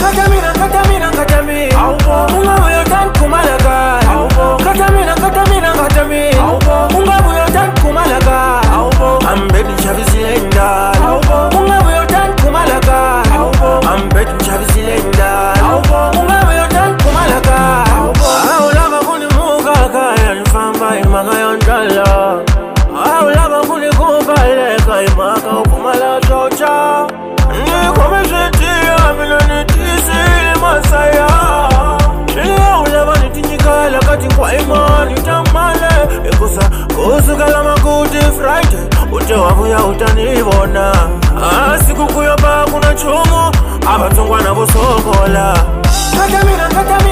Katamina, katamina, katamina. Ungabu yotan kumalaga. Katamina, katamina, katamina. Ungabu yotan kumalaga. I'm begging Chavis Lenda. Ungabu yotan kumalaga. I'm begging Chavis Lenda. Ungabu yotan kumalaga. Aulaba kuni muka kaya nifamba imanga yondala. Aulaba kuni kumbale kaya imanga ukumala chocha. Nikomeshetia mina nitisi masaya. Aulaba nitinyikala kati kwa imani tamale. Ekusa kusukala makuti Friday. Ute wavuya utanibona. Siku kuyoba kuna chumu. Abatungwa na busokola. Katamina, katamina.